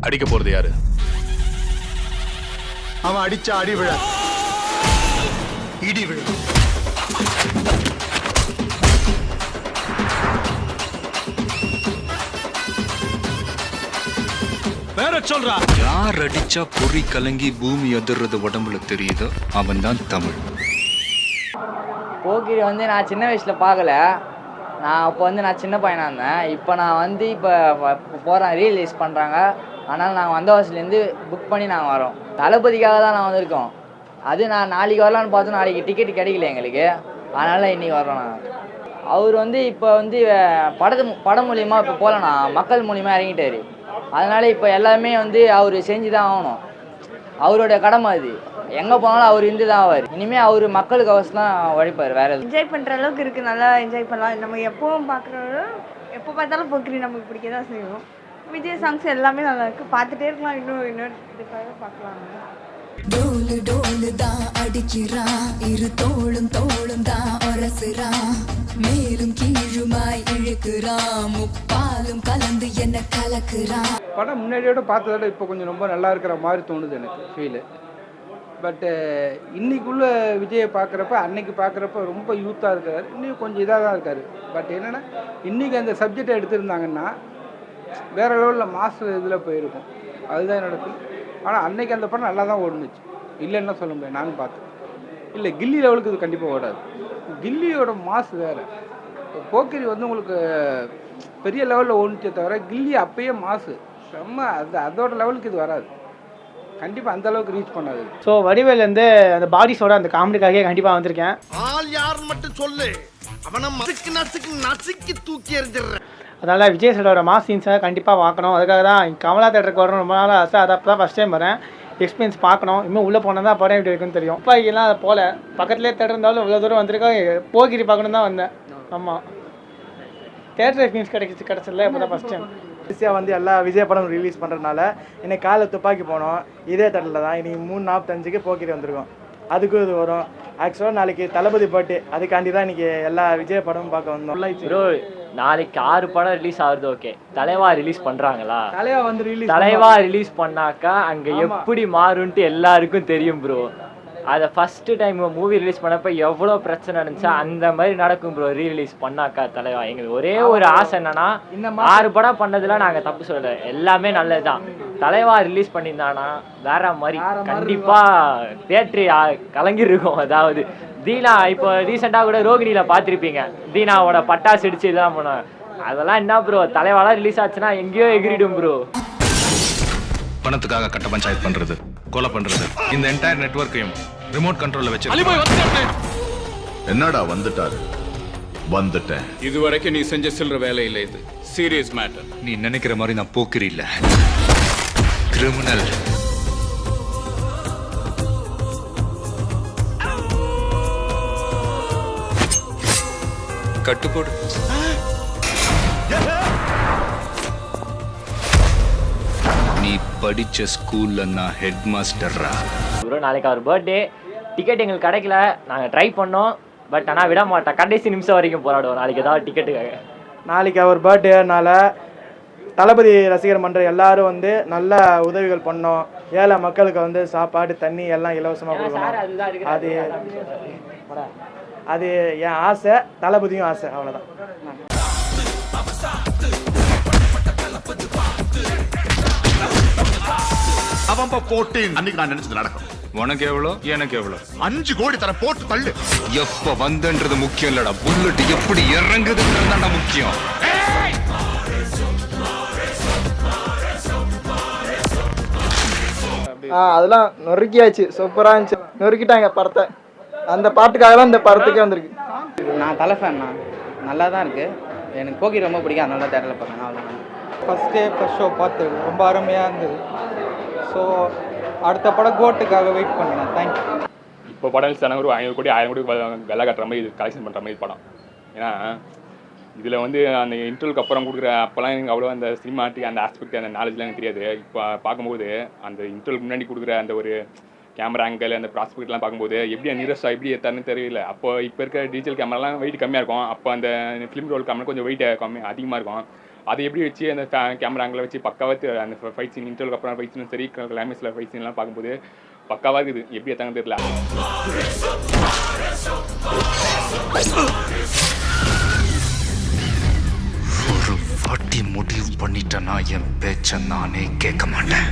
அடிக்க போறது யாரு? அவன் அடிச்சா அடி விழ, இடி விழ. வேற சொல்றா. யார் அடிச்சா பொறி கலங்கி பூமி அதிர்றது உடம்புல தெரியுதோ அவன் தான் தமிழ். போக்கிரி வந்து நான் சின்ன வயசில் பார்க்கல. நான் அப்போ வந்து நான் சின்ன பையனாக இருந்தேன். இப்போ நான் வந்து இப்போ போகிறேன், ரீலீஸ் பண்ணுறாங்க. அதனால் நாங்கள் வந்தவாசிலேருந்து புக் பண்ணி நாங்கள் வரோம். தளபதிக்காக தான் நான் வந்திருக்கோம். அது நான் நாளைக்கு வரலான்னு பார்த்தோம், நாளைக்கு டிக்கெட் கிடைக்கல எங்களுக்கு. அதனால் இன்றைக்கி வரோம் நாங்கள். அவர் வந்து இப்போ வந்து படம் மூலியமாக இப்போ போகலண்ணா, மக்கள் மூலியமாக இறங்கிட்டார். அதனால் இப்போ எல்லாமே வந்து அவர் செஞ்சு தான் ஆகணும். அவரோட கடமை அது. எங்கே போனாலும் அவர் இருந்து தான் ஆவார். இனிமேல் அவர் மக்களுக்கு அவசியம் தான் உழைப்பார். வேறு என்ஜாய் பண்ணுற அளவுக்கு இருக்குது, நல்லா என்ஜாய் பண்ணலாம். நம்ம எப்போவும் பார்க்குறோம், எப்போ பார்த்தாலும் போக்கிரி நமக்கு பிடிக்க தான் செய்வோம். விஜய் சாங்ஸ் எல்லாமே நல்லா இருக்குது, பார்த்துட்டே இருக்கலாம். இன்னொரு இதுக்காக பார்க்கலாம். டோலு டோலு தான் அடிக்கிறான், இரு தோளும் தோளும் தான் ஒரசுறான், மேலும் கீழுமாய் இழுக்கிறான், முப்பாலும் கலந்து என்ன கலக்குறான். படம் முன்னாடியோட பார்த்ததோட இப்போ கொஞ்சம் ரொம்ப நல்லா இருக்கிற மாதிரி தோணுது எனக்கு ஃபீலு. பட்டு இன்னைக்குள்ள விஜயை பார்க்குறப்ப அன்னைக்கு பார்க்குறப்ப ரொம்ப யூத்தாக இருக்கார், இன்னும் கொஞ்சம் இதாக தான் இருக்கார். பட் என்னென்னா இன்றைக்கி அந்த சப்ஜெக்டை எடுத்திருந்தாங்கன்னா வேறு லெவலில் மாஸ்டர் இதில் போயிருக்கும். அதுதான் என்னோட ஃபீல். ஆனால் அன்னைக்கு அந்த படம் நல்லா தான் ஓடுனுச்சு, இல்லைன்னா சொல்ல முடியாது. நானும் பார்த்தேன். இல்லை கில்லி லெவலுக்கு இது கண்டிப்பாக ஓடாது. கில்லியோட மாஸ் வேறு. போக்கிரி வந்து உங்களுக்கு பெரிய லெவலில் ஓடுச்சே தவிர கில்லி அப்பயே மாசு செம்ம. அதோட லெவலுக்கு இது வராது, கண்டிப்பாக அந்த அளவுக்கு ரீச் பண்ணாது. ஸோ வடிவேலேருந்து அந்த பாடிஸோட அந்த காமெடிக்காகவே கண்டிப்பாக வந்திருக்கேன். ஆள் யாருன்னு மட்டும் சொல்லு, அவனை நசுக்கி தூக்கி எறிஞ்சிடுறேன். அதனால் விஜய் சாரோட மாஸ் சீன்ஸை கண்டிப்பாக பார்க்கணும். அதுக்காக தான் கமலா தேட்டருக்கு வரணும் ரொம்ப நாள் ஆசை. அதை அப்போ தான் ஃபஸ்ட் டைம் வரேன். எக்ஸ்பீரியன்ஸ் பார்க்கணும். இன்னும் உள்ளே போனால் தான் படம் எப்படி இருக்குன்னு தெரியும். இப்போ எல்லாம் அதை போகல, பக்கத்துலேயே தேட்டர் இருந்தாலும் இவ்வளோ தூரம் வந்திருக்கோம். போகிரி பார்க்கணும் தான் வந்தேன். ஆமாம், தேட்டர் எக்ஸ்பீரியன்ஸ் கிடச்சதில்ல, இப்போ தான் ஃபஸ்ட் டைம். ஈஸியாக வந்து எல்லா விஜய் படம் ரிலீஸ் பண்ணுறதுனால இன்னைக்கு காலை துப்பாக்கி போனோம், இதே தேட்டரில் தான். இன்றைக்கி 3:45க்கு போக்கிரி வந்திருக்கோம். அதுக்கும் இது வரும். ஆக்சுவலாக நாளைக்கு தளபதி பாட்டு, அதுக்காண்டி தான் இன்றைக்கி எல்லா விஜய் படமும் பார்க்க வந்தோம். ப்ரோ நாளைக்கு 6 படம் ரிலீஸ் ஆகுது. ஓகே, தலைவா ரிலீஸ் பண்ணுறாங்களா? தலைவா ரிலீஸ் பண்ணாக்கா அங்கே எப்படி மாறுன்ட்டு எல்லாருக்கும் தெரியும் ப்ரோ. அதை ஃபஸ்ட்டு டைம் மூவி ரிலீஸ் பண்ணப்போ எவ்வளோ பிரச்சனை நடந்துச்சா அந்த மாதிரி நடக்கும் ப்ரோ ரீரிலீஸ் பண்ணாக்கா தலைவா. எங்களுக்கு ஒரே ஒரு ஆசை என்னன்னா, 6 படம் பண்ணதில் நாங்கள் தப்பு சொல்லலை, எல்லாமே நல்லது தான். தலைவா ரிலீஸ் பண்ணியிருந்தானா வேற மாதிரி கண்டிப்பாக தேட்ரு கலங்கிருக்கும். அதாவது தீனா இப்போ ரீசெண்டாக கூட ரோகிணியில் பார்த்துருப்பீங்க, தீனாவோட பட்டாசு அடிச்சு இதெல்லாம் பண்ணுவேன். அதெல்லாம் என்ன ப்ரோ, தலைவாலாம் ரிலீஸ் ஆச்சுன்னா எங்கேயோ எகிரிடும் ப்ரோ. பணத்துக்காக கட்ட பஞ்சாயத்து பண்றது, கொலை பண்றது, இந்த என்டையர் நெட்வொர்க்கையும் ரிமோட் கண்ட்ரோல்ல வச்சு. என்னடா வந்துட்டாரு? வந்துட்டேன். இதுவரைக்கும் நீ செஞ்ச சில்லற வேலை இல்லை, இது சீரியஸ் மேட்டர். நீ நினைக்கிற மாதிரி நான் போக்கிரி இல்ல, கிரிமினல். கட்டுப்போடு. நீ படிச்ச ஸ்கூல்ல நான் ஹெட் மாஸ்டர்ரா. ப்ரோ நாளைக்கு அவர் பர்த்டே, டிக்கெட் எங்களுக்கு கிடைக்கல, நாங்கள் ட்ரை பண்ணோம். பட் ஆனால் விட மாட்டேன், கடைசி நிமிஷம் வரைக்கும் போராடுவோம் நாளைக்கு ஏதாவது டிக்கெட்டுக்காக. நாளைக்கு அவர் பர்த்டேனால தளபதி ரசிகர் மன்ற எல்லாரும் வந்து நல்ல உதவிகள் பண்ணோம். ஏழை மக்களுக்கு வந்து சாப்பாடு தண்ணி எல்லாம் இலவசமாக கொடுக்கணும். அது என் ஆசை, தளபதியும் ஆசை, அவ்வளோதான். அவன் போட்டு அன்னைக்கு நான் நினைச்சது நடக்கும். உனக்கு எவ்வளோ, எனக்கு எவ்வளோ? 5 கோடி தர போட்டு தள்ளு. எப்ப வந்தன்றது முக்கியம் இல்லடா, புல்லட் எப்படி இறங்குதுன்றது தான்டா முக்கியம். அதெல்லாம் நொறுக்கியாச்சு, சூப்பராக இருந்துச்சு. நொறுக்கிட்டாங்க படத்தை. அந்த பாட்டுக்காக தான் இந்த படத்துக்கே வந்திருக்கு. நான் தலை ஃபேன்னா, நல்லா தான் இருக்குது. எனக்கு போக்கி ரொம்ப பிடிக்கும், அதனால தான் தேட்டரில் பார்க்கணும். அவ்வளோதான். ஃபஸ்ட் ஷோ பார்த்து ரொம்ப அருமையாக இருந்தது. ஸோ அடுத்த படம் கோட்டுக்காக வெயிட் பண்ணுறேன். தேங்க்யூ. இப்போ படம் ரிலீஸ் ஒரு 500 கோடி 1000 கோடி வெலை கட்டுற மாதிரி இது கலெக்ஷன் பண்ணுற மாதிரி படம். ஏன்னா இதில் வந்து அந்த இன்டர்வலுக்கு அப்புறம் கொடுக்குற அப்போல்லாம் எனக்கு அவ்வளோ அந்த சினிமாட்டிக் அந்த ஆஸ்பெக்ட் அந்த நாலேஜ்லாம் எனக்கு தெரியாது. இப்போ பார்க்கும்போது அந்த இன்டர்வலுக்கு முன்னாடி கொடுக்குற அந்த ஒரு கேமரா ஆங்கிள், அந்த ப்ராஸ்பெக்ட்லாம் பார்க்கும்போது எப்படி நியூரஸ்டாக எப்படி ஏற்றாருன்னு தெரியல. அப்போ இப்போ இருக்கிற டிஜிட்டல் கேமராலாம் வெயிட் கம்மியாக இருக்கும். அப்போ அந்த ஃபிலிம் ரோல் கேமரா கொஞ்சம் வெயிட் அதிகமாக இருக்கும். அதை எப்படி வச்சு அந்த கேமரா ஆங்கில் வச்சு பக்காவாக அந்த ஃபைட் சீன் இன்டர்வலுக்கு அப்புறம் ஃபைட் சீனும் சரி கிளைமேக்ஸில் ஃபைட் சீன்லாம் பார்க்கும்போது பக்காவாக இருக்குது. எப்படி எடுத்தாங்கன்னு தெரியல. ஒரு வாட்டி முடிவு பண்ணிட்டேன்னா என் பேச்ச நானே கேட்க மாட்டேன்.